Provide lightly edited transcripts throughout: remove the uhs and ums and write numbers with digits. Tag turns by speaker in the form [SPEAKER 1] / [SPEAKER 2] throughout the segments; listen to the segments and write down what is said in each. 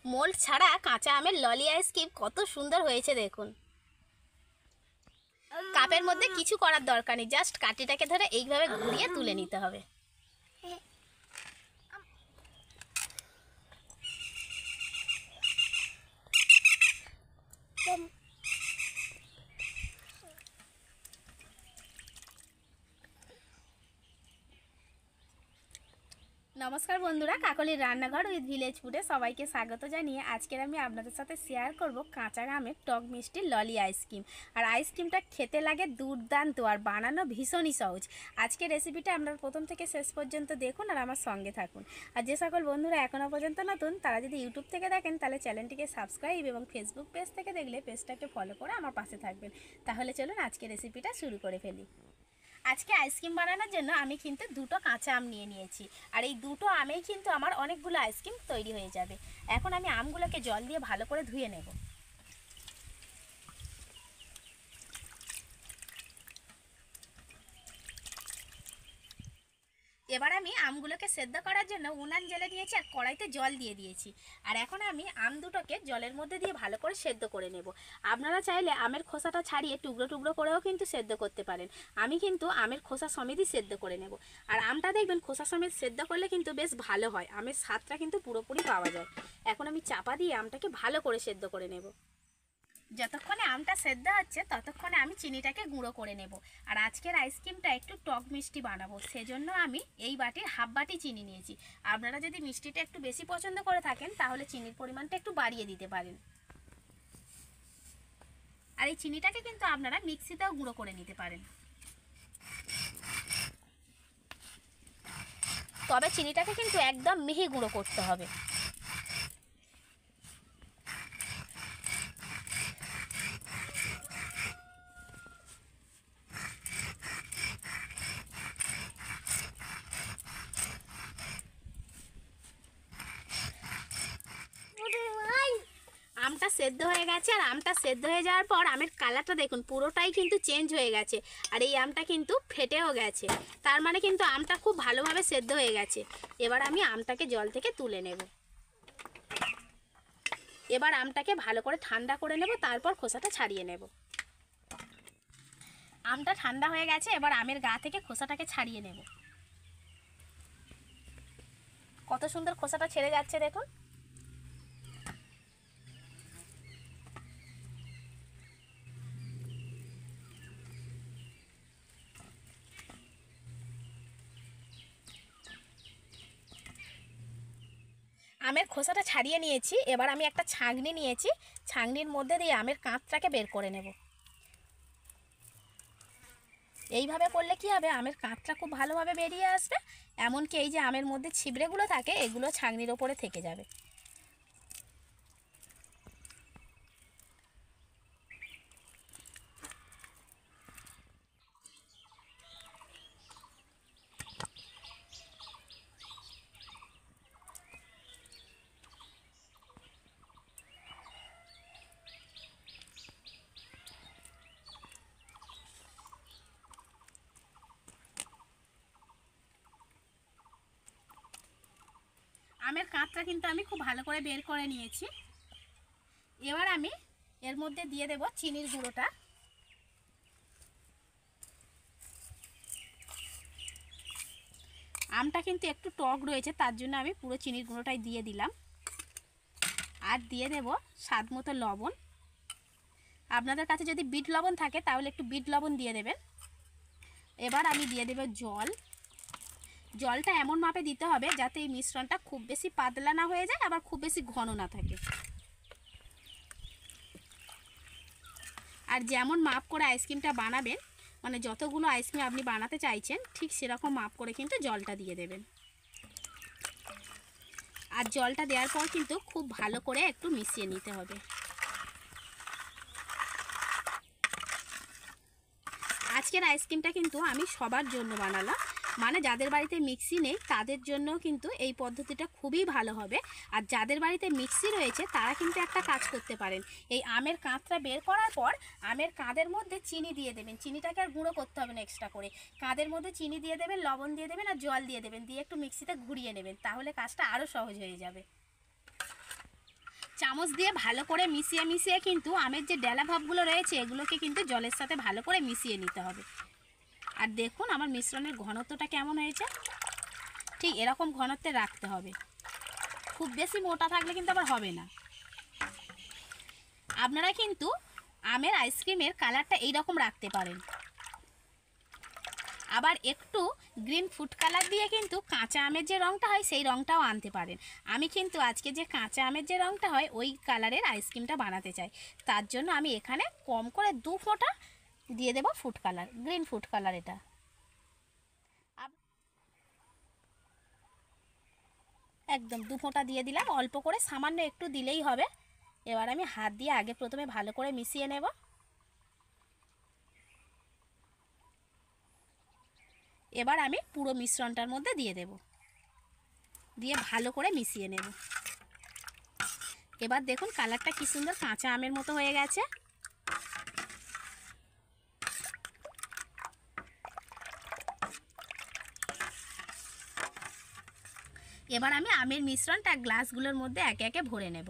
[SPEAKER 1] Mould ছাড়া কাঁচা আমের ললি আইসক্রিম কত সুন্দর হয়েছে দেখুন। কাপের মধ্যে কিছু করার দরকার নেই, জাস্ট কাঠিটাকে ধরে এইভাবে ঘুরিয়ে তুলে নিতে হবে। নমস্কার বন্ধুরা, কাকলির রান্নাঘর উইথ ভিলেজ ফুডে সবাইকে স্বাগত জানিয়ে আজকের আমি আপনাদের সাথে শেয়ার করব কাঁচা আমের টক মিষ্টি ললি আইসক্রিম। আর আইসক্রিমটা খেতে লাগে দুর্দান্ত আর বানানো ভীষণই সহজ। আজকের রেসিপিটা আপনারা প্রথম থেকে শেষ পর্যন্ত দেখুন আর আমার সঙ্গে থাকুন। আর যে সকল বন্ধুরা এখনও পর্যন্ত নতুন তারা যদি ইউটিউব থেকে দেখেন তাহলে চ্যানেলটিকে সাবস্ক্রাইব এবং ফেসবুক পেজ থেকে দেখলে পেজটাকে ফলো করে আমার পাশে থাকবেন। তাহলে চলুন আজকের রেসিপিটা শুরু করে ফেলি। আজকে আইসক্রিম বানানোর জন্য আমি কিন্তু দুটো কাঁচা আম নিয়েছি। আর এই দুটো আমেই কিন্তু আমার অনেকগুলো আইসক্রিম তৈরি হয়ে যাবে। এখন আমি আমগুলোকে জল দিয়ে ভালো করে ধুয়ে নেব। এবার আমি আমগুলোকে সেদ্ধ করার জন্য উনান জ্বেলে নিয়েছি আর কড়াইতে জল দিয়ে দিয়েছি। আর এখন আমি আম দুটোকে জলের মধ্যে দিয়ে ভালো করে সেদ্ধ করে নেব। আপনারা চাইলে আমের খোসাটা ছাড়িয়ে টুকরো টুকরো করেও কিন্তু সেদ্ধ করতে পারেন। আমি কিন্তু আমের খোসা সমেতই সেদ্ধ করে নেব। আর আমটা দেখবেন খোসা সমেত সেদ্ধ করলে কিন্তু বেশ ভালো হয়, আমের স্বাদটা কিন্তু পুরোপুরি পাওয়া যায়। এখন আমি চাপা দিয়ে আমটাকে ভালো করে সেদ্ধ করে নেব। যতক্ষণে আমটা সেদ্ধ হচ্ছে ততক্ষণে আমি চিনিটাকে গুঁড়ো করে নেব। আর আজকের আইসক্রিমটা একটু টক মিষ্টি বানাবো, সেজন্য আমি এই বাটির হাফ বাটি চিনি নিয়েছি। আপনারা যদি মিষ্টিটা একটু বেশি পছন্দ করে থাকেন তাহলে চিনির পরিমাণটা একটু বাড়িয়ে দিতে পারেন। আর এই চিনিটাকে কিন্তু আপনারা মিক্সিতেও গুঁড়ো করে নিতে পারেন, তবে চিনিটাকে কিন্তু একদম মিহি গুঁড়ো করতে হবে। আমটা সেদ্ধ হয়ে গেছে আর আমটা সেদ্ধ হয়ে যাওয়ার পর আমের কালারটা দেখুন পুরোটাই কিন্তু চেঞ্জ হয়ে গেছে। আর এই আমটা কিন্তু ফেটেও গেছে, তার মানে কিন্তু আমটা খুব ভালোভাবে সেদ্ধ হয়ে গেছে। এবার আমি আমটাকে জল থেকে তুলে নেব। এবার আমটাকে ভালো করে ঠান্ডা করে নেব, তারপর খোসাটা ছাড়িয়ে নেব। আমটা ঠান্ডা হয়ে গেছে, এবার আমের গা থেকে খোসাটাকে ছাড়িয়ে নেব। কত সুন্দর খোসাটা ছেড়ে যাচ্ছে দেখুন। আমের খোসাটা ছাড়িয়ে নিয়েছি। এবার আমি একটা ছাঁকনি নিয়েছি, ছাঁকনির মধ্যে দিয়ে আমের কাঁচটাকে বের করে নেব। এইভাবে করলে কি হবে, আমের কাঁচটা খুব ভালোভাবে বেরিয়ে আসবে। এমনকি এই যে আমের মধ্যে ছিবড়েগুলো থাকে এগুলো ছাঁকনির ওপরে থেকে যাবে। আমের কাঁচটা কিন্তু আমি খুব ভালো করে বের করে নিয়েছি। এবার আমি এর মধ্যে দিয়ে দেব চিনির গুঁড়োটা। আমটা কিন্তু একটু টক রয়েছে, তার জন্য আমি পুরো চিনির গুঁড়োটাই দিয়ে দিলাম। আর দিয়ে দেব স্বাদ মতো লবণ। আপনাদের কাছে যদি বিট লবণ থাকে তাহলে একটু বিট লবণ দিয়ে দেবেন। এবার আমি দিয়ে দেব জল। জলটা এমন মাপে দিতে হবে যাতে এই মিশ্রণটা খুব বেশি পাতলা না হয়ে যায়, আবার খুব বেশি ঘন না থাকে। আর যেমন মাপ করে আইসক্রিমটা বানাবেন, মানে যতগুলো আইসক্রিম আপনি বানাতে চাইছেন ঠিক সেরকম মাপ করে কিন্তু জলটা দিয়ে দেবেন। আর জলটা দেওয়ার পর কিন্তু খুব ভালো করে একটু মিশিয়ে নিতে হবে। আজকের আইসক্রিমটা কিন্তু আমি সবার জন্য বানালাম, মানে যাদের বাড়িতে মিক্সি নেই তাদের জন্য কিন্তু এই পদ্ধতিটা খুবই ভালো হবে। আর যাদের বাড়িতে মিক্সি রয়েছে তারা কিন্তু একটা কাজ করতে পারেন, এই আমের কাঁধটা বের করার পর আমের কাঁধের মধ্যে চিনি দিয়ে দেবেন। চিনিটাকে আর গুঁড়ো করতে হবে না এক্সট্রা করে, কাঁধের মধ্যে চিনি দিয়ে দেবেন, লবণ দিয়ে দেবেন আর জল দিয়ে দেবেন, দিয়ে একটু মিক্সিতে ঘুরিয়ে নেবেন, তাহলে কাজটা আরও সহজ হয়ে যাবে। চামচ দিয়ে ভালো করে মিশিয়ে মিশিয়ে কিন্তু আমের যে ডেলা ভাবগুলো রয়েছে এগুলোকে কিন্তু জলের সাথে ভালো করে মিশিয়ে নিতে হবে। আর দেখুন আমার মিশ্রণের ঘনত্বটা কেমন হয়েছে, ঠিক এরকম ঘনত্বে রাখতে হবে। খুব বেশি মোটা থাকলে কিন্তু আবার হবে না। আপনারা কিন্তু আমের আইসক্রিমের কালারটা এইরকম রাখতে পারেন। আবার একটু গ্রিন ফুড কালার দিয়ে কিন্তু কাঁচা আমের যে রঙটা হয় সেই রঙটাও আনতে পারেন। আমি কিন্তু আজকে যে কাঁচা আমের যে রঙটা হয় ওই কালারের আইসক্রিমটা বানাতে চাই। তার জন্য আমি এখানে কম করে 2 ফোঁটা দিয়ে দেব food colour, green food colour. এটা একদম 2 ফোঁটা দিয়ে দিলাম, অল্প করে সামান্য একটু দিলেই হবে। এবার আমি হাত দিয়ে আগে প্রথমে ভালো করে মিশিয়ে নেব। এবার আমি পুরো মিশ্রণটার মধ্যে দিয়ে দেব, দিয়ে ভালো করে মিশিয়ে নেব। এবার দেখুন কালারটা কি সুন্দর কাঁচা আমের মতো হয়ে গেছে। এবার আমি আমের মিশ্রণটা গ্লাসগুলোর মধ্যে একে একে ভরে নেব।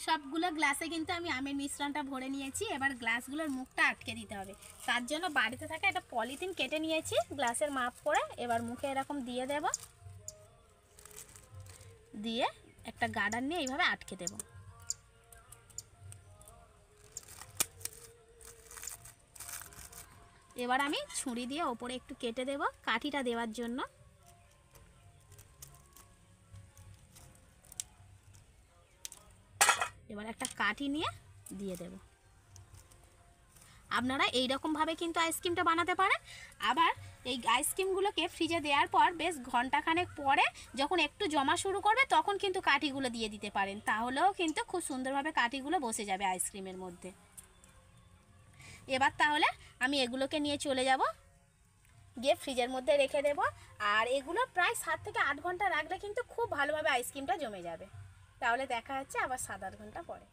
[SPEAKER 1] সবগুলো গ্লাসে কিন্তু আমি আমের মিশ্রণটা ভরে নিয়েছি। এবার গ্লাসগুলোর মুখটা আটকে দিতে হবে। তার জন্য বাড়িতে থাকা একটা পলিথিন কেটে নিয়েছি গ্লাসের মাপ করে। এবার মুখে এরকম দিয়ে দেব, দিয়ে একটা গার্ডার নিয়ে এইভাবে আটকে দেব। এবার আমি ছুরি দিয়ে ওপরে একটু কেটে দেব কাঠিটা দেওয়ার জন্য। এবার একটা কাঠি নিয়ে দিয়ে দেব। আপনারা এই রকমভাবে কিন্তু আইসক্রিমটা বানাতে পারেন। আবার এই আইসক্রিমগুলোকে ফ্রিজে দেওয়ার পর বেশ ঘন্টাখানেক পরে যখন একটু জমা শুরু করবে তখন কিন্তু কাঠিগুলো দিয়ে দিতে পারেন, তাহলেও কিন্তু খুব সুন্দরভাবে কাঠিগুলো বসে যাবে আইসক্রিমের মধ্যে। এবার তাহলে আমি এগুলোকে নিয়ে চলে যাব, গিয়ে ফ্রিজের মধ্যে রেখে দেব। আর এগুলো প্রায় 7 থেকে 8 ঘন্টা রাখলে কিন্তু খুব ভালোভাবে আইসক্রিমটা জমে যাবে। তাহলে দেখা হচ্ছে আবার 7-8 ঘন্টা পরে।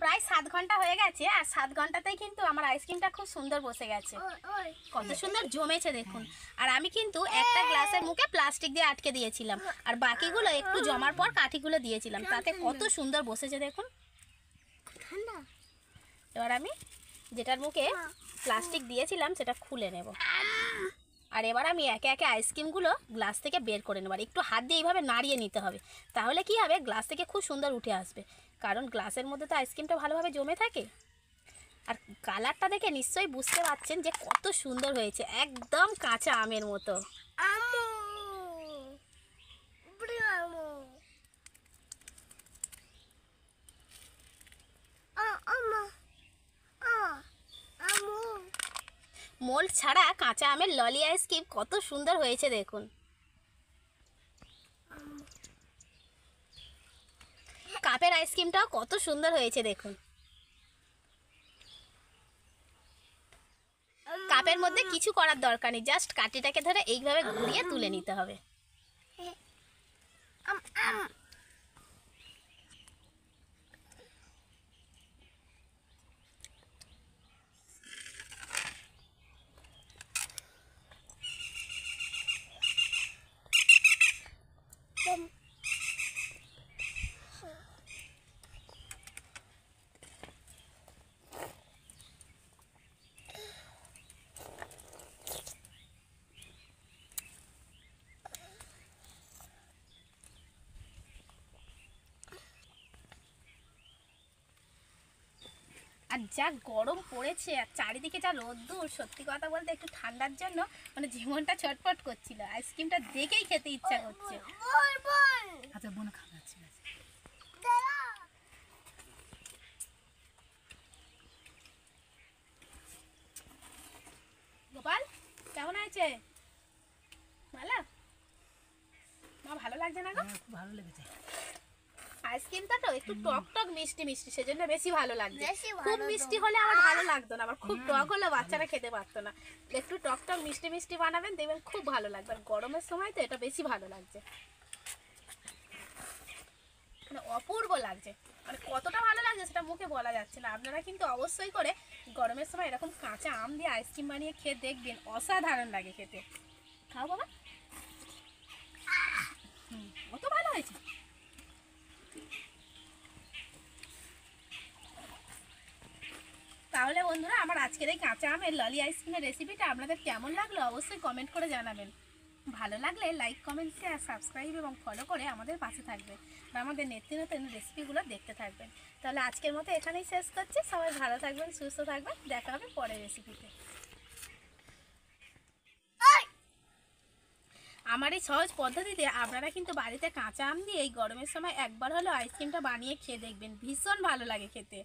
[SPEAKER 1] প্রায় 7 ঘন্টা হয়ে গেছে, আর 7 ঘন্টাতেই কিন্তু আমার আইসক্রিমটা খুব সুন্দর বসে গেছে, কত সুন্দর জমেছে দেখুন। আর আমি কিন্তু একটা গ্লাসের মুখে প্লাস্টিক দিয়ে আটকে দিয়েছিলাম, আর বাকিগুলো একটু জমার পর কাঠিগুলো দিয়েছিলাম, তাতে কত সুন্দর বসেছে দেখুন। এবার আমি যেটার মুখে প্লাস্টিক দিয়েছিলাম সেটা খুলে নেব। আর এবার আমি একে একে আইসক্রিমগুলো গ্লাস থেকে বের করে নেব। একটু হাত দিয়ে এইভাবে নাড়িয়ে নিতে হবে, তাহলে কি হবে গ্লাস থেকে খুব সুন্দর উঠে আসবে, কারণ গ্লাসের মধ্যে তো আইসক্রিমটা ভালোভাবে জমে থাকে। আর কালারটা দেখে নিশ্চয়ই বুঝতে পারছেন যে কত সুন্দর হয়েছে, একদম কাঁচা আমের মতো। মোল্ড ছাড়া কাঁচা আমের ললি আইসক্রিম কত সুন্দর হয়েছে দেখুন। কাপের আইসক্রিমটাও কত সুন্দর হয়েছে দেখুন। কাপের মধ্যে কিছু করার দরকার নেই, জাস্ট কাঠিটাকে ধরে এইভাবে ঘুরিয়ে তুলে নিতে হবে। আর যা গরম পড়েছে আর চারিদিকে যা রোদ্দুর, সত্যি কথা বলতে একটু ঠান্ডার জন্য মানে জীবনটা ছটফট করছিল। আইসক্রিমটা দেখেই খেতে ইচ্ছা করছে।
[SPEAKER 2] আচ্ছা বোন খাওয়াচ্ছি।
[SPEAKER 1] গোপাল কেমন আছে? ভালো? মা ভালো লাগছে না গো?
[SPEAKER 2] খুব ভালো লেগেছে।
[SPEAKER 1] আইসক্রিমটা তো একটু টক টক মিষ্টি মিষ্টি, সেজন্য বেশি ভালো লাগছে।
[SPEAKER 3] বেশি
[SPEAKER 1] খুব
[SPEAKER 3] ভালো
[SPEAKER 1] মিষ্টি
[SPEAKER 3] তো।
[SPEAKER 1] হলে আমার ভালো লাগতো না, আবার খুব টক হলে বাচ্চারা খেতে পারতো না। একটু টক টক মিষ্টি মিষ্টি বানাবেন, দেখবেন খুব ভালো লাগবে। আর গরমের সময় তো এটা বেশি ভালো লাগছে, মানে অপূর্ব লাগছে। মানে কতটা ভালো লাগছে সেটা মুখে বলা যাচ্ছে না। আপনারা কিন্তু অবশ্যই করে গরমের সময় এরকম কাঁচা আম দিয়ে আইসক্রিম বানিয়ে খেয়ে দেখবেন, অসাধারণ লাগে খেতে। খাও বাবা। কত ভালো হয়েছে। তাহলে বন্ধুরা, আমার আজকের এই কাঁচা আমের ললি আইসক্রিমের রেসিপিটা আপনাদের কেমন লাগলো অবশ্যই কমেন্ট করে জানাবেন। ভালো লাগলে লাইক, কমেন্ট, শেয়ার, সাবস্ক্রাইব এবং ফলো করে আমাদের পাশে থাকবেন আর আমাদের নিত্য নতুন রেসিপিগুলো দেখতে থাকবেন। তাহলে আজকের মতো এখানেই শেষ করছি। সবাই ভালো থাকবেন, সুস্থ থাকবেন। দেখা হবে পরের রেসিপিতে। আমার এই সহজ পদ্ধতিতে আপনারা কিন্তু বাড়িতে কাঁচা আম দিয়ে এই গরমের সময় একবার হলেও আইসক্রিমটা বানিয়ে খেয়ে দেখবেন, ভীষণ ভালো লাগে খেতে।